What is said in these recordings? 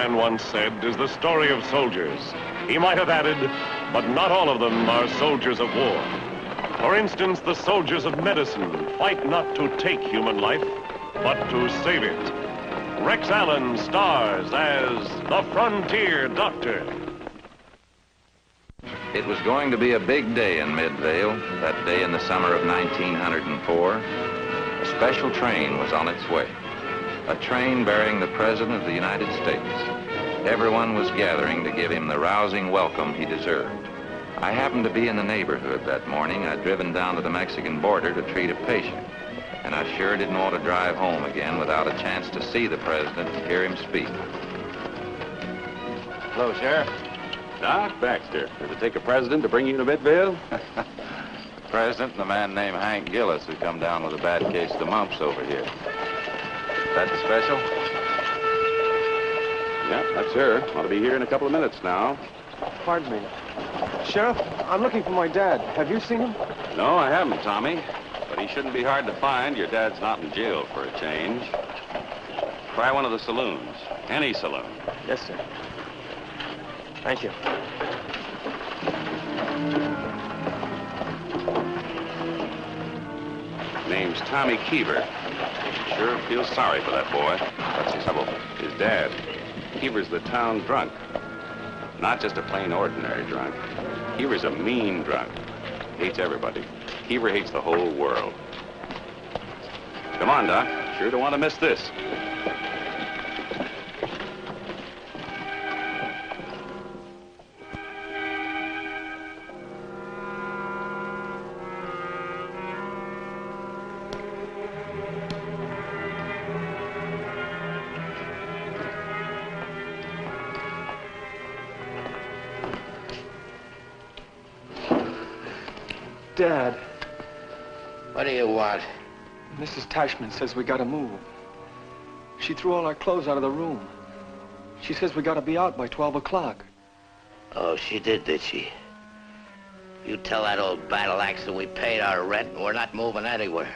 man once said, is the story of soldiers. He might have added, but not all of them are soldiers of war. For instance, the soldiers of medicine fight not to take human life, but to save it. Rex Allen stars as the Frontier Doctor. It was going to be a big day in Midvale, that day in the summer of 1904. A special train was on its way. A train bearing the President of the United States. Everyone was gathering to give him the rousing welcome he deserved. I happened to be in the neighborhood that morning. I'd driven down to the Mexican border to treat a patient. And I sure didn't want to drive home again without a chance to see the President and hear him speak. Hello, Sheriff. Doc Baxter. Does it take a president to bring you to Midvale? The President and a man named Hank Gillis who come down with a bad case of the mumps over here. That's special? Yeah, that's her. Ought to be here in a couple of minutes now. Pardon me. Sheriff, I'm looking for my dad. Have you seen him? No, I haven't, Tommy. But he shouldn't be hard to find. Your dad's not in jail for a change. Try one of the saloons. Any saloon. Yes, sir. Thank you. Name's Tommy Keever. Sure feels sorry for that boy. What's his trouble? His dad. Keever's the town drunk. Not just a plain ordinary drunk. Keever's a mean drunk. Hates everybody. Keever hates the whole world. Come on, Doc. Sure don't want to miss this. Dad. What do you want? Mrs. Tashman says we gotta move. She threw all our clothes out of the room. She says we gotta be out by 12 o'clock. Oh, she did she? You tell that old battle axe that we paid our rent and we're not moving anywhere.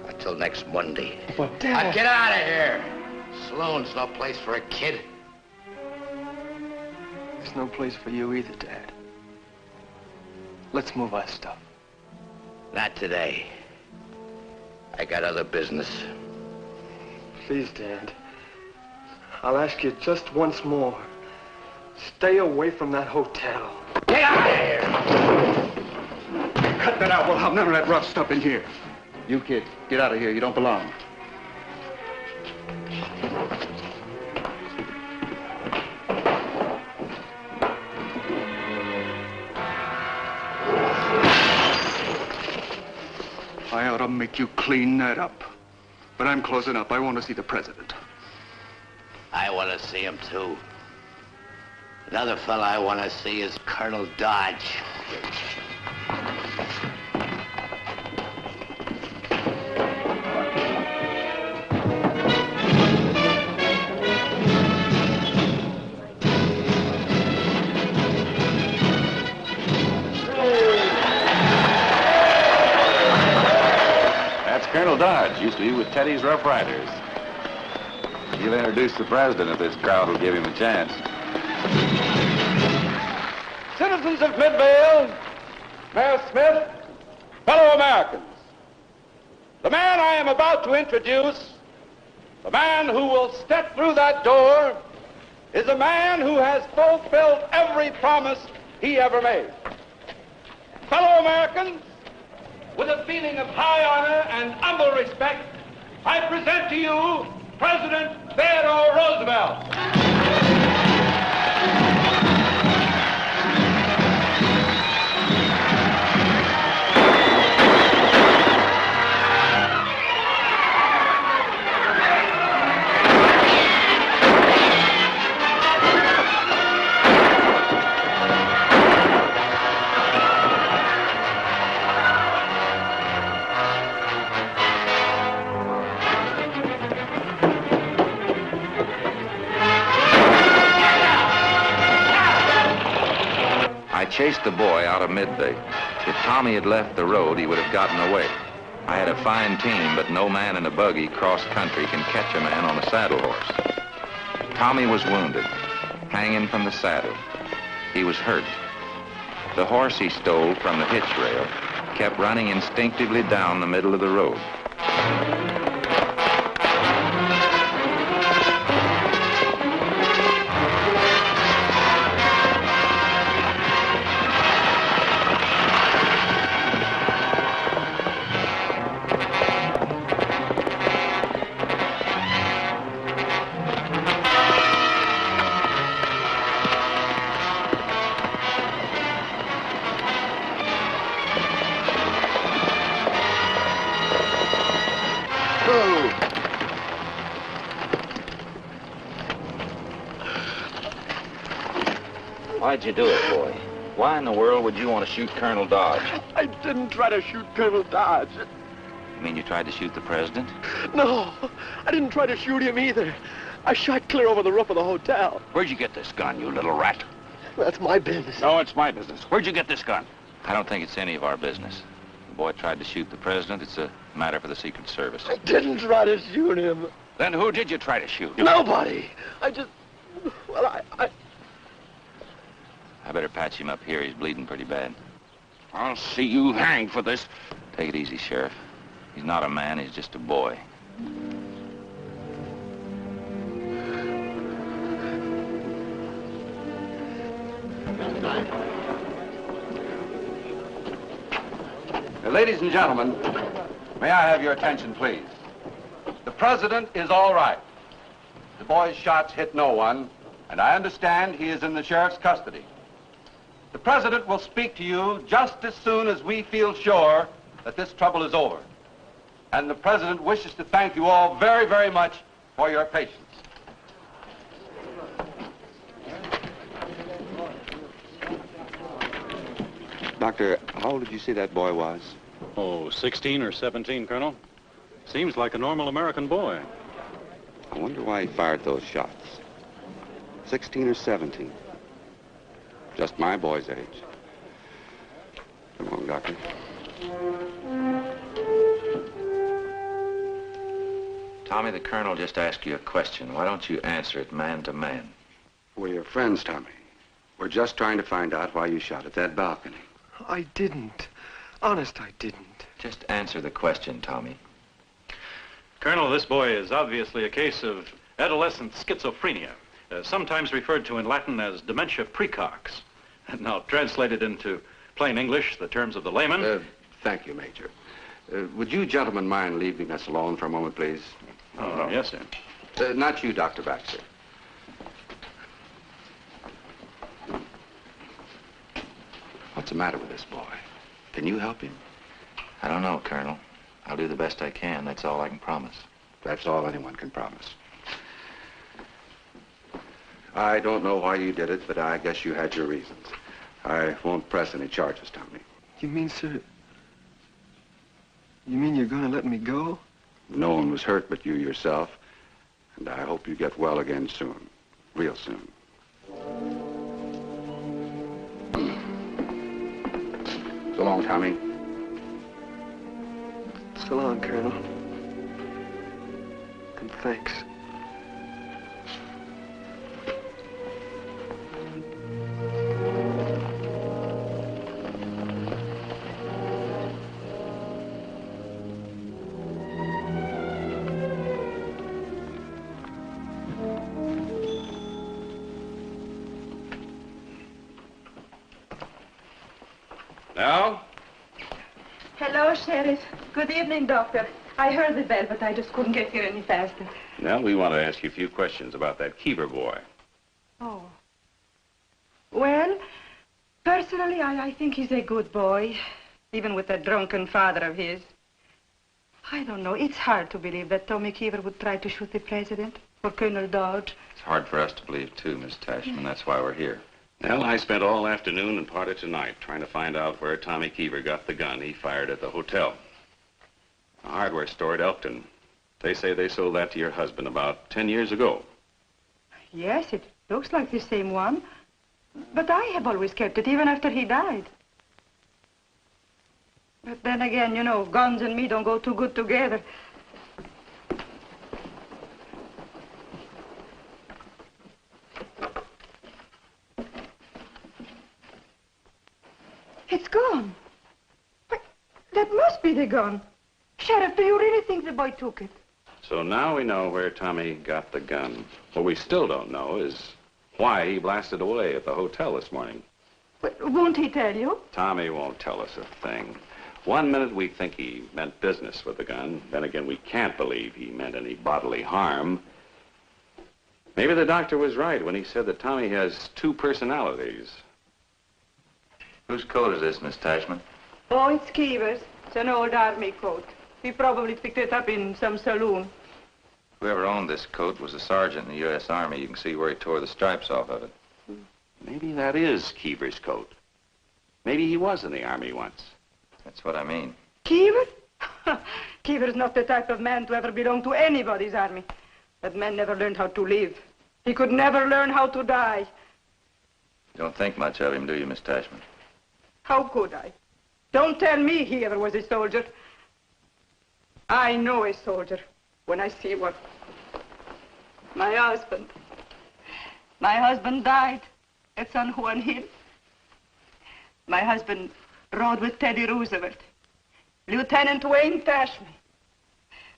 Until next Monday. But, Dad... Now get out of here! Saloon's no place for a kid. There's no place for you either, Dad. Let's move our stuff. Not today. I got other business. Please, Dad. I'll ask you just once more. Stay away from that hotel. Get out of here! Cut that out. We'll have none of that rough stuff in here. You kid, get out of here. You don't belong. I ought to make you clean that up. But I'm closing up. I want to see the President. I want to see him, too. Another fella I want to see is Colonel Dodge. Colonel Dodge used to be with Teddy's Rough Riders. He'll introduce the President if this crowd will give him a chance. Citizens of Midvale, Mayor Smith, fellow Americans, the man I am about to introduce, the man who will step through that door, is a man who has fulfilled every promise he ever made. Fellow Americans, with a feeling of high honor and humble respect, I present to you President Theodore Roosevelt. I chased the boy out of Midvale. If Tommy had left the road, he would have gotten away. I had a fine team, but no man in a buggy cross-country can catch a man on a saddle horse. Tommy was wounded, hanging from the saddle. He was hurt. The horse he stole from the hitch rail kept running instinctively down the middle of the road. Why'd you do it, boy? Why in the world would you want to shoot Colonel Dodge? I didn't try to shoot Colonel Dodge. You mean you tried to shoot the president? No, I didn't try to shoot him either. I shot clear over the roof of the hotel. Where'd you get this gun, you little rat? That's my business. No, it's my business. Where'd you get this gun? I don't think it's any of our business. The boy tried to shoot the president. It's a matter for the Secret Service. I didn't try to shoot him. Then who did you try to shoot? Nobody. Well, I better patch him up here. He's bleeding pretty bad. I'll see you hanged for this. Take it easy, Sheriff. He's not a man. He's just a boy. Ladies and gentlemen, may I have your attention, please? The president is all right. The boy's shots hit no one, and I understand he is in the sheriff's custody. The president will speak to you just as soon as we feel sure that this trouble is over. And the president wishes to thank you all very, very much for your patience. Doctor, how old did you say that boy was? Oh, 16 or 17, Colonel. Seems like a normal American boy. I wonder why he fired those shots. 16 or 17. Just my boy's age. Come on, Doctor. Tommy, the colonel just asked you a question. Why don't you answer it man to man? We're your friends, Tommy. We're just trying to find out why you shot at that balcony. I didn't. Honest, I didn't. Just answer the question, Tommy. Colonel, this boy is obviously a case of adolescent schizophrenia, sometimes referred to in Latin as dementia precox. Now, translated into plain English, the terms of the layman. Thank you, Major. Would you gentlemen mind leaving us alone for a moment, please? Oh, yes, sir. Not you, Dr. Baxter. What's the matter with this boy? Can you help him? I don't know, Colonel. I'll do the best I can. That's all I can promise. That's all anyone can promise. I don't know why you did it, but I guess you had your reasons. I won't press any charges, Tommy. You mean, sir... You mean you're gonna let me go? No one was hurt but you yourself, and I hope you get well again soon. Real soon. So long, Tommy. So long, Colonel. And thanks. Now? Hello, Sheriff. Good evening, Doctor. I heard the bell, but I just couldn't get here any faster. Now, we want to ask you a few questions about that Keever boy. Oh. Well, personally, I think he's a good boy, even with that drunken father of his. I don't know. It's hard to believe that Tommy Keever would try to shoot the president or Colonel Dodge. It's hard for us to believe, too, Miss Tashman. That's why we're here. Well, I spent all afternoon and part of tonight trying to find out where Tommy Keever got the gun he fired at the hotel. A hardware store at Elkton. They say they sold that to your husband about 10 years ago. Yes, it looks like the same one. But I have always kept it, even after he died. But then again, you know, guns and me don't go too good together. It's gone. But that must be the gun. Sheriff, do you really think the boy took it? So now we know where Tommy got the gun. What we still don't know is why he blasted away at the hotel this morning. But won't he tell you? Tommy won't tell us a thing. One minute we think he meant business with the gun. Then again, we can't believe he meant any bodily harm. Maybe the doctor was right when he said that Tommy has two personalities. Whose coat is this, Miss Tashman? Oh, it's Keever's. It's an old army coat. He probably picked it up in some saloon. Whoever owned this coat was a sergeant in the U.S. Army. You can see where he tore the stripes off of it. Maybe that is Keever's coat. Maybe he was in the Army once. That's what I mean. Keever? Keever's not the type of man to ever belong to anybody's army. That man never learned how to live. He could never learn how to die. You don't think much of him, do you, Miss Tashman? How could I? Don't tell me he ever was a soldier. I know a soldier when I see one. My husband. My husband died at San Juan Hill. My husband rode with Teddy Roosevelt, Lieutenant Wayne Tashman.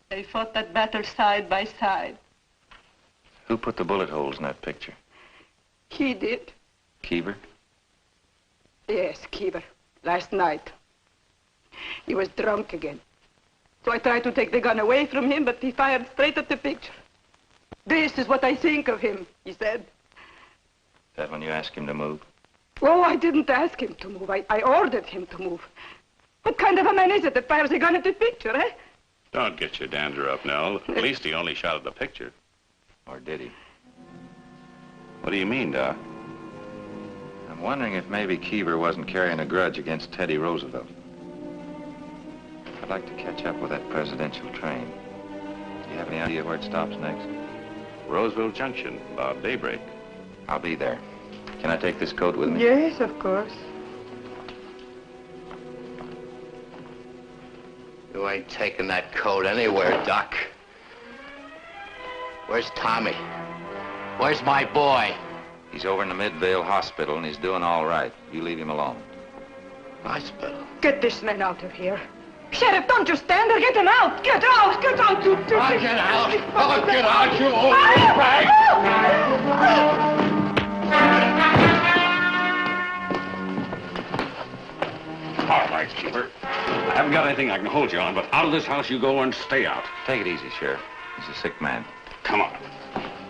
They fought that battle side by side. Who put the bullet holes in that picture? He did. Keever? Yes, Keever. Last night. He was drunk again. So I tried to take the gun away from him, but he fired straight at the picture. This is what I think of him, he said. Is that when you asked him to move? Oh, I didn't ask him to move. I ordered him to move. What kind of a man is it that fires a gun at the picture, eh? Don't get your dander up, Nell. At least he only shot at the picture. Or did he? What do you mean, Doc? I'm wondering if maybe Keever wasn't carrying a grudge against Teddy Roosevelt. I'd like to catch up with that presidential train. Do you have any idea where it stops next? Roseville Junction, about daybreak. I'll be there. Can I take this coat with me? Yes, of course. You ain't taking that coat anywhere, Doc. Where's Tommy? Where's my boy? He's over in the Midvale Hospital, and he's doing all right. You leave him alone. Hospital? Get this man out of here. Sheriff, don't you stand there. Get him out. Get out. Get out, you... I'll get out. I'll get out, you old rag. All right, Keeper. I haven't got anything I can hold you on, but out of this house you go and stay out. Take it easy, Sheriff. He's a sick man. Come on.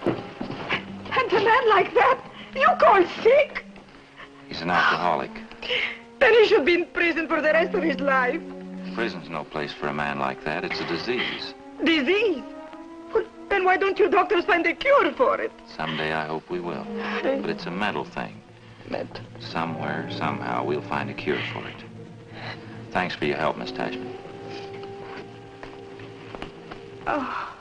And a man like that, you call sick? He's an alcoholic. Then he should be in prison for the rest of his life. Prison's no place for a man like that. It's a disease. Disease? Well, then why don't you doctors find a cure for it? Someday I hope we will. But it's a mental thing. Mental? Somewhere, somehow, we'll find a cure for it. Thanks for your help, Miss Tashman. Oh.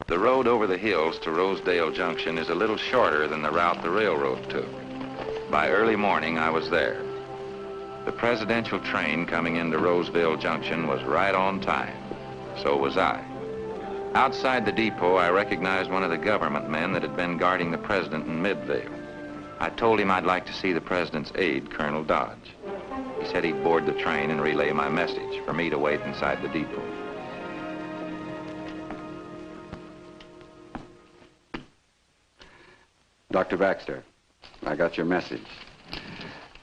The road over the hills to Rosedale Junction is a little shorter than the route the railroad took. By early morning, I was there. The presidential train coming into Roseville Junction was right on time. So was I. Outside the depot, I recognized one of the government men that had been guarding the president in Midvale. I told him I'd like to see the president's aide, Colonel Dodge. He said he'd board the train and relay my message for me to wait inside the depot. Dr. Baxter, I got your message.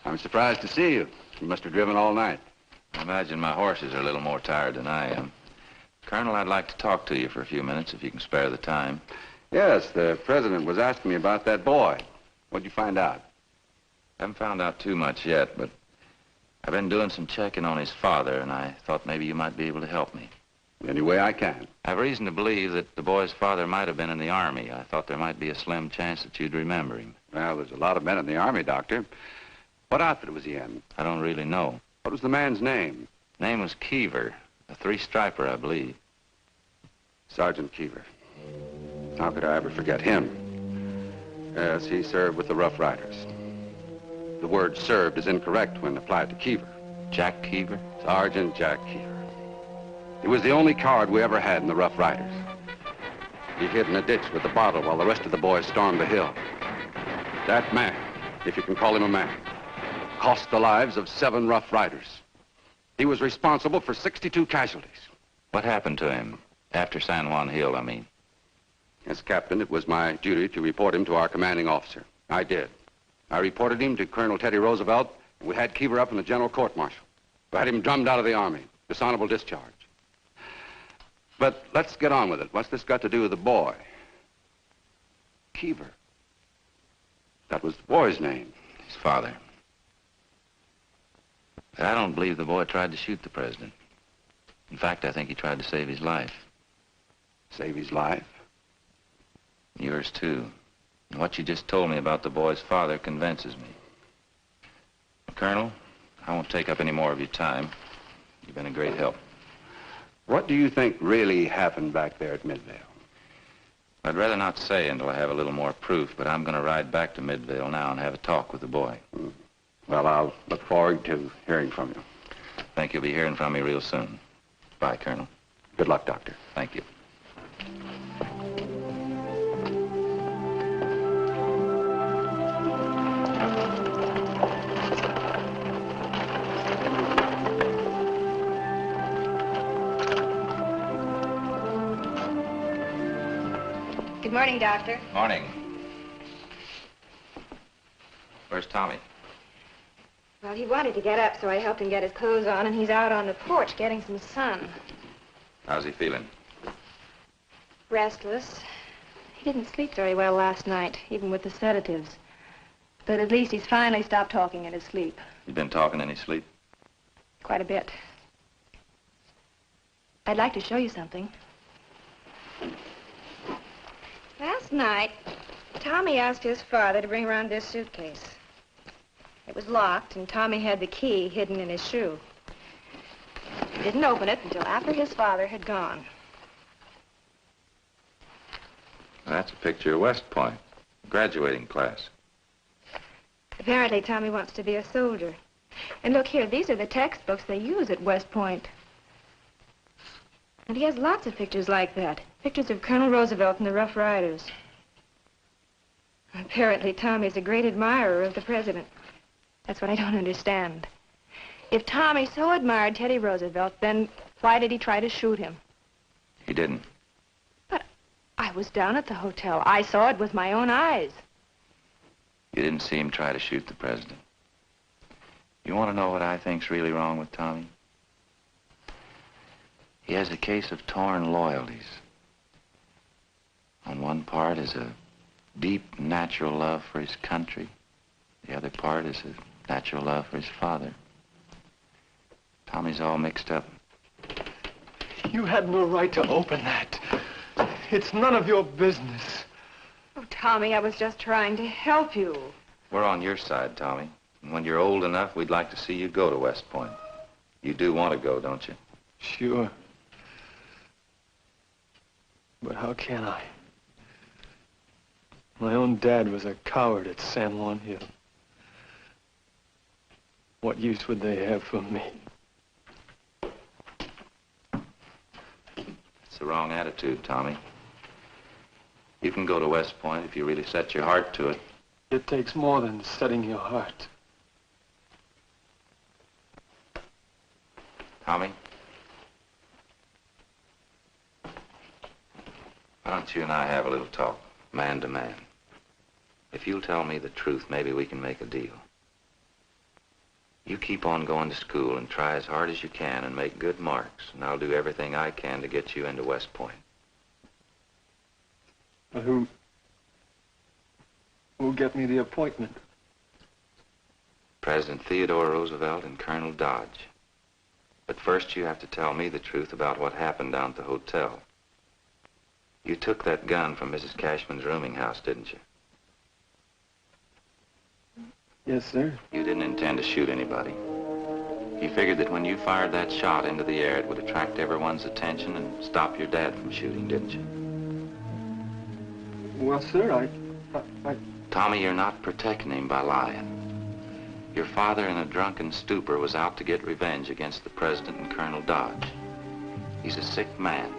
I'm surprised to see you. You must have driven all night. I imagine my horses are a little more tired than I am. Colonel, I'd like to talk to you for a few minutes, if you can spare the time. Yes, the president was asking me about that boy. What'd you find out? Haven't found out too much yet, but I've been doing some checking on his father, and I thought maybe you might be able to help me. Any way I can. I have reason to believe that the boy's father might have been in the Army. I thought there might be a slim chance that you'd remember him. Well, there's a lot of men in the Army, Doctor. What outfit was he in? I don't really know. What was the man's name? Name was Keever, a three-striper, I believe. Sergeant Keever. How could I ever forget him? Yes, he served with the Rough Riders. The word served is incorrect when applied to Keever. Jack Keever? Sergeant Jack Keever. He was the only coward we ever had in the Rough Riders. He hid in a ditch with the bottle while the rest of the boys stormed the hill. That man, if you can call him a man, cost the lives of 7 Rough Riders. He was responsible for 62 casualties. What happened to him after San Juan Hill, I mean? As captain, it was my duty to report him to our commanding officer. I did. I reported him to Colonel Teddy Roosevelt, and we had Keever up in the general court-martial. We had him drummed out of the Army. Dishonorable discharge. But let's get on with it. What's this got to do with the boy? Keever. That was the boy's name. His father. But I don't believe the boy tried to shoot the president. In fact, I think he tried to save his life. Save his life? Yours, too. And what you just told me about the boy's father convinces me. Colonel, I won't take up any more of your time. You've been a great help. What do you think really happened back there at Midvale? I'd rather not say until I have a little more proof, but I'm going to ride back to Midvale now and have a talk with the boy. Well, I'll look forward to hearing from you. Think you'll be hearing from me real soon. Bye, Colonel. Good luck, Doctor. Thank you. Good morning, Doctor. Morning. Where's Tommy? Well, he wanted to get up, so I helped him get his clothes on, and he's out on the porch getting some sun. How's he feeling? Restless. He didn't sleep very well last night, even with the sedatives. But at least he's finally stopped talking in his sleep. You been talking in his sleep? Quite a bit. I'd like to show you something. Last night, Tommy asked his father to bring around this suitcase. It was locked, and Tommy had the key hidden in his shoe. He didn't open it until after his father had gone. That's a picture of West Point, graduating class. Apparently, Tommy wants to be a soldier. And look here, these are the textbooks they use at West Point. And he has lots of pictures like that. Pictures of Colonel Roosevelt and the Rough Riders. Apparently, Tommy's a great admirer of the president. That's what I don't understand. If Tommy so admired Teddy Roosevelt, then why did he try to shoot him? He didn't. But I was down at the hotel. I saw it with my own eyes. You didn't see him try to shoot the president. You want to know what I think's really wrong with Tommy? He has a case of torn loyalties. On one part is a deep, natural love for his country. The other part is a natural love for his father. Tommy's all mixed up. You had no right to open that. It's none of your business. Oh, Tommy, I was just trying to help you. We're on your side, Tommy. And when you're old enough, we'd like to see you go to West Point. You do want to go, don't you? Sure. But how can I? My own dad was a coward at San Juan Hill. What use would they have for me? It's the wrong attitude, Tommy. You can go to West Point if you really set your heart to it. It takes more than setting your heart. Tommy? Why don't you and I have a little talk, man to man? If you'll tell me the truth, maybe we can make a deal. You keep on going to school and try as hard as you can and make good marks, and I'll do everything I can to get you into West Point. But who'll get me the appointment? President Theodore Roosevelt and Colonel Dodge. But first you have to tell me the truth about what happened down at the hotel. You took that gun from Mrs. Cashman's rooming house, didn't you? Yes, sir. You didn't intend to shoot anybody. You figured that when you fired that shot into the air, it would attract everyone's attention and stop your dad from shooting, didn't you? Well, sir, I... Tommy, you're not protecting him by lying. Your father, in a drunken stupor, was out to get revenge against the president and Colonel Dodge. He's a sick man,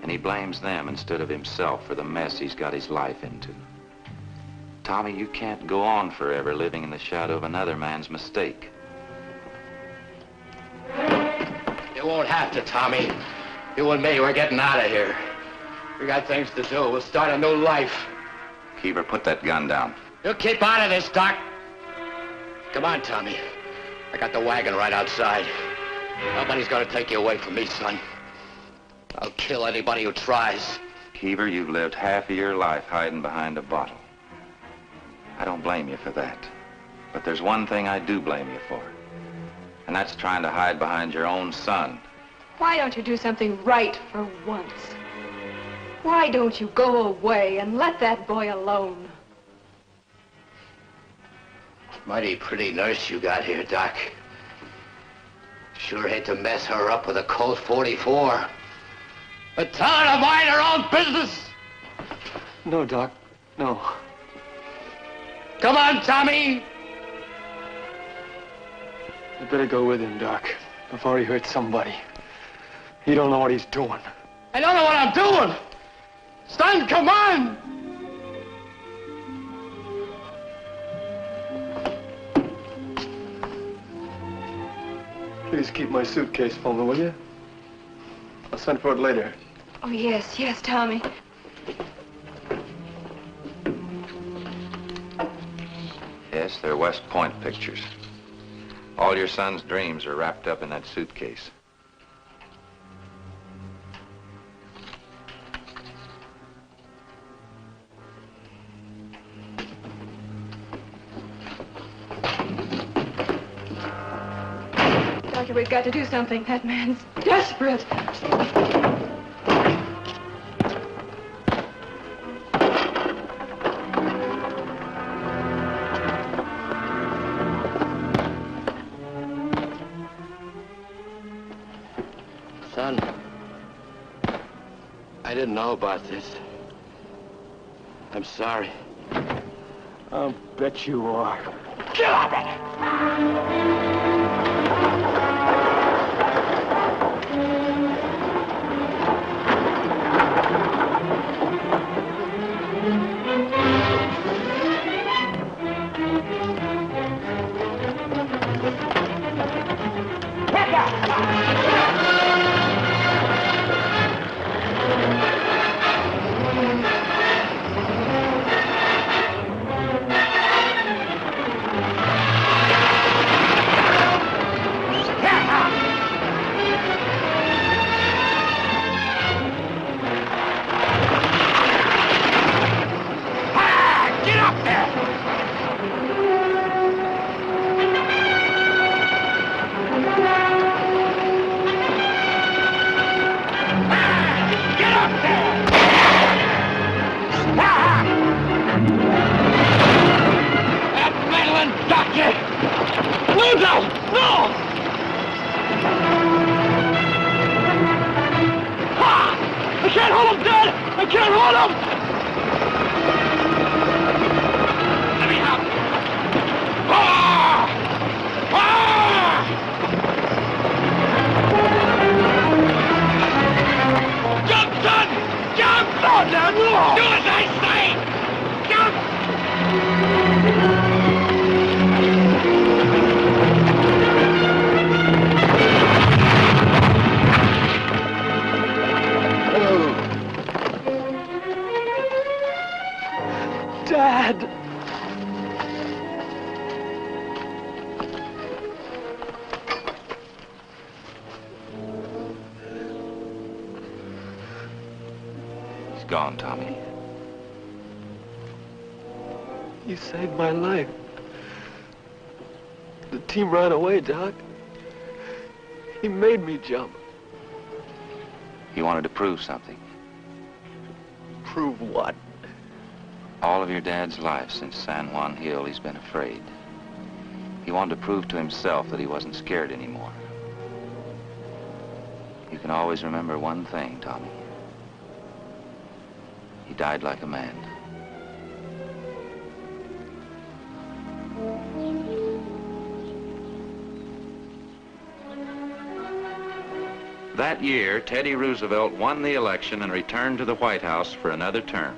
and he blames them instead of himself for the mess he's got his life into. Tommy, you can't go on forever living in the shadow of another man's mistake. You won't have to, Tommy. You and me, we're getting out of here. We got things to do. We'll start a new life. Keever, put that gun down. You keep out of this, Doc. Come on, Tommy. I got the wagon right outside. Nobody's gonna take you away from me, son. I'll kill anybody who tries. Keever, you've lived half of your life hiding behind a bottle. I don't blame you for that. But there's one thing I do blame you for. And that's trying to hide behind your own son. Why don't you do something right for once? Why don't you go away and let that boy alone? Mighty pretty nurse you got here, Doc. Sure hate to mess her up with a Colt 44. But tell her to mind her own business! No, Doc. No. Come on, Tommy! You better go with him, Doc, before he hurts somebody. He don't know what he's doing. I don't know what I'm doing! Son, come on! Please keep my suitcase for me, will you? I'll send for it later. Oh, yes, yes, Tommy. Yes, they're West Point pictures. All your son's dreams are wrapped up in that suitcase. Doctor, we've got to do something. That man's desperate. Son, I didn't know about this. I'm sorry. I'll bet you are. Get up it! Gone, Tommy. You saved my life. The team ran away, Doc. He made me jump. He wanted to prove something. Prove what? All of your dad's life since San Juan Hill, he's been afraid. He wanted to prove to himself that he wasn't scared anymore. You can always remember one thing, Tommy. He died like a man. That year, Teddy Roosevelt won the election and returned to the White House for another term.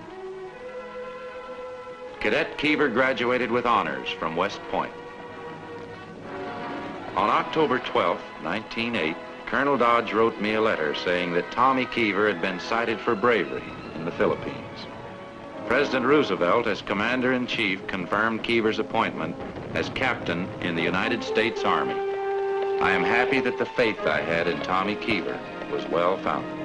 Cadet Keever graduated with honors from West Point. On October 12, 1908, Colonel Dodge wrote me a letter saying that Tommy Keever had been cited for bravery in the Philippines. President Roosevelt, as Commander-in-Chief, confirmed Keever's appointment as captain in the United States Army. I am happy that the faith I had in Tommy Keever was well founded.